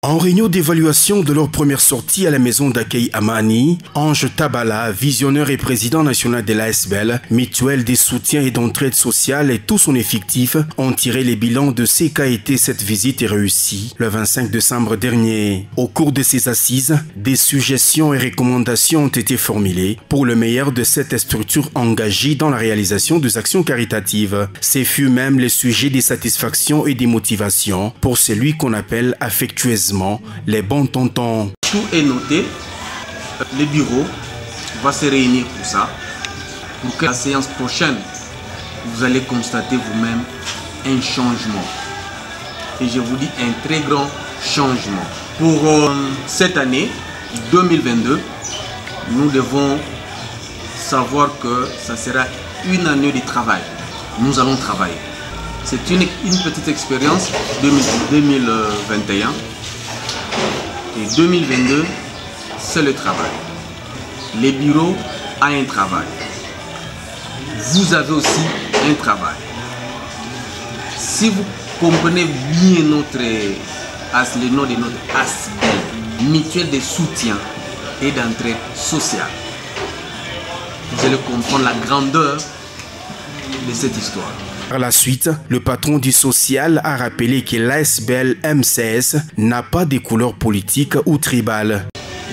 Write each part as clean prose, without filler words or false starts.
En réunion d'évaluation de leur première sortie à la maison d'accueil Amani, Ange Tabala, visionnaire et président national de l'ASBEL, mutuelle des soutiens et d'entraide sociale et tout son effectif ont tiré les bilans de ce qu'a été cette visite réussie le 25 décembre dernier. Au cours de ces assises, des suggestions et recommandations ont été formulées pour le meilleur de cette structure engagée dans la réalisation des actions caritatives. Ce fut même le sujet des satisfactions et des motivations pour celui qu'on appelle affectueusement les bons tontons. Tout est noté. Le bureau va se réunir pour ça. Pour que la séance prochaine, vous allez constater vous-même un changement. Et je vous dis un très grand changement. Pour cette année 2022, nous devons savoir que ça sera une année de travail. Nous allons travailler. C'est une petite expérience 2021. Et 2022, c'est le travail. Les bureaux ont un travail. Vous avez aussi un travail. Si vous comprenez bien le nom de notre ASBEL, mutuelle de soutien et d'entraide sociale, vous allez comprendre la grandeur de cette histoire. Par la suite, le patron du social a rappelé que l'ASBEL MCS n'a pas de couleur politique ou tribale.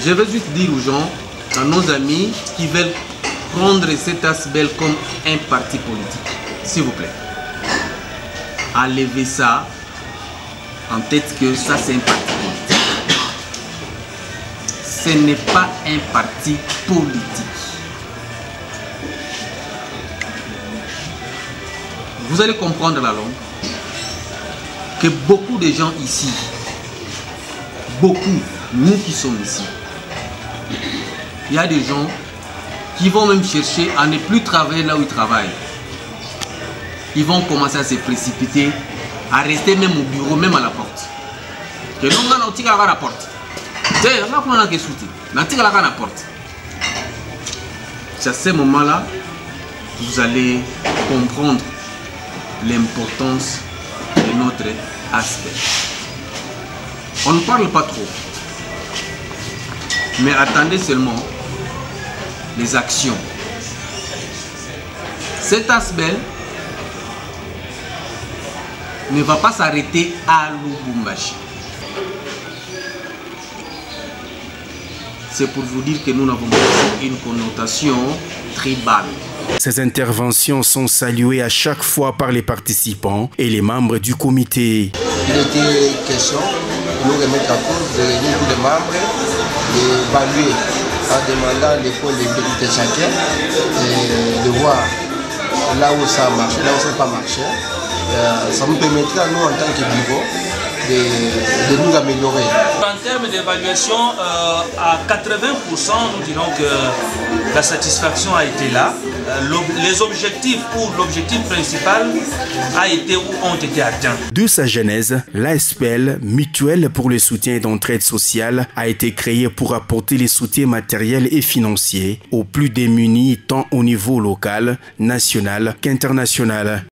Je veux juste dire aux gens, à nos amis qui veulent prendre cet ASBEL comme un parti politique, s'il vous plaît, enlevez ça en tête que ça c'est un parti politique. Ce n'est pas un parti politique. Vous allez comprendre la langue que beaucoup de gens ici, beaucoup, nous qui sommes ici, il y a des gens qui vont même chercher à ne plus travailler là où ils travaillent. Ils vont commencer à se précipiter, à rester même au bureau, même à la porte. Que l'on a nautique à la porte. C'est à ce moment-là, vous allez comprendre l'importance de notre ASBEL. On ne parle pas trop, mais attendez seulement les actions. Cet ASBEL ne va pas s'arrêter à Lubumbashi. C'est pour vous dire que nous n'avons pas une connotation tribale. Ces interventions sont saluées à chaque fois par les participants et les membres du comité. Il était question de nous remettre en cause, de réunir tous les membres, d'évaluer en demandant l'épaule de chacun, et de voir là où ça a marché, là où ça n'a pas marché. Ça nous permettra, nous, en tant que bureau, de nous améliorer. En termes d'évaluation, à 80%, nous dirons que la satisfaction a été là. Les objectifs ou l'objectif principal a été ou ont été atteints. De sa genèse, l'ASBEL, mutuelle pour le soutien et d'entraide sociale, a été créée pour apporter les soutiens matériels et financiers aux plus démunis tant au niveau local, national qu'international.